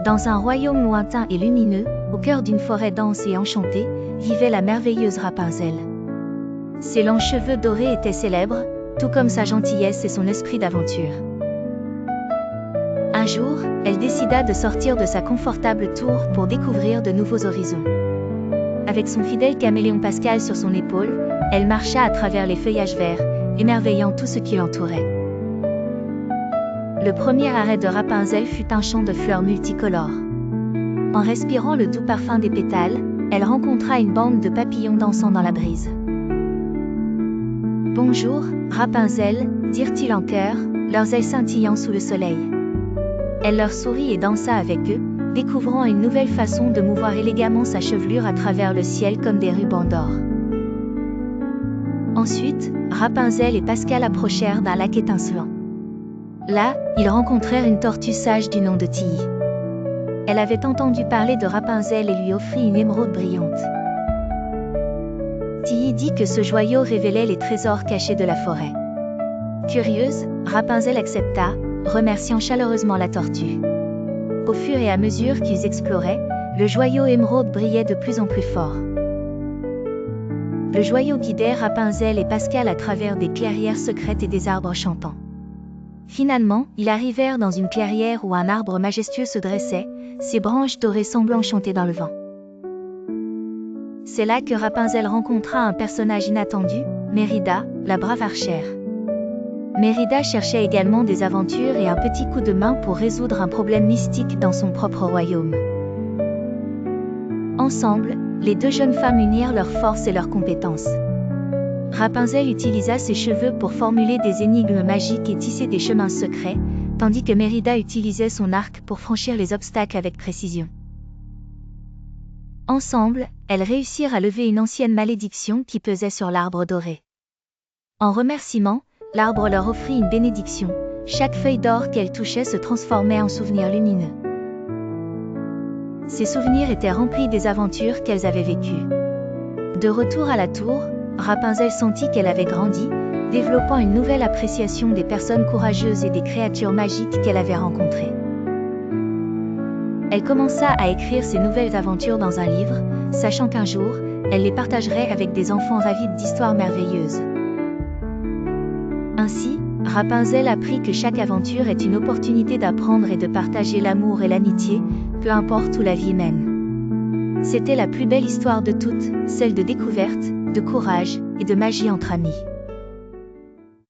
Dans un royaume lointain et lumineux, au cœur d'une forêt dense et enchantée, vivait la merveilleuse Rapunzel. Ses longs cheveux dorés étaient célèbres, tout comme sa gentillesse et son esprit d'aventure. Un jour, elle décida de sortir de sa confortable tour pour découvrir de nouveaux horizons. Avec son fidèle caméléon Pascal sur son épaule, elle marcha à travers les feuillages verts, émerveillant tout ce qui l'entourait. Le premier arrêt de Rapunzel fut un champ de fleurs multicolores. En respirant le doux parfum des pétales, elle rencontra une bande de papillons dansant dans la brise. « Bonjour, Rapunzel » dirent-ils en chœur, leurs ailes scintillant sous le soleil. Elle leur sourit et dansa avec eux, découvrant une nouvelle façon de mouvoir élégamment sa chevelure à travers le ciel comme des rubans d'or. Ensuite, Rapunzel et Pascal approchèrent d'un lac étincelant. Là, ils rencontrèrent une tortue sage du nom de Tilly. Elle avait entendu parler de Rapunzel et lui offrit une émeraude brillante. Tilly dit que ce joyau révélait les trésors cachés de la forêt. Curieuse, Rapunzel accepta, remerciant chaleureusement la tortue. Au fur et à mesure qu'ils exploraient, le joyau émeraude brillait de plus en plus fort. Le joyau guidait Rapunzel et Pascal à travers des clairières secrètes et des arbres chantants. Finalement, ils arrivèrent dans une clairière où un arbre majestueux se dressait, ses branches dorées semblant chanter dans le vent. C'est là que Rapunzel rencontra un personnage inattendu, Mérida, la brave archère. Mérida cherchait également des aventures et un petit coup de main pour résoudre un problème mystique dans son propre royaume. Ensemble, les deux jeunes femmes unirent leurs forces et leurs compétences. Rapunzel utilisa ses cheveux pour formuler des énigmes magiques et tisser des chemins secrets, tandis que Mérida utilisait son arc pour franchir les obstacles avec précision. Ensemble, elles réussirent à lever une ancienne malédiction qui pesait sur l'arbre doré. En remerciement, l'arbre leur offrit une bénédiction, chaque feuille d'or qu'elles touchaient se transformait en souvenir lumineux. Ces souvenirs étaient remplis des aventures qu'elles avaient vécues. De retour à la tour, Rapunzel sentit qu'elle avait grandi, développant une nouvelle appréciation des personnes courageuses et des créatures magiques qu'elle avait rencontrées. Elle commença à écrire ses nouvelles aventures dans un livre, sachant qu'un jour, elle les partagerait avec des enfants ravis d'histoires merveilleuses. Ainsi, Rapunzel apprit que chaque aventure est une opportunité d'apprendre et de partager l'amour et l'amitié, peu importe où la vie mène. C'était la plus belle histoire de toutes, celle de découverte, de courage et de magie entre amis.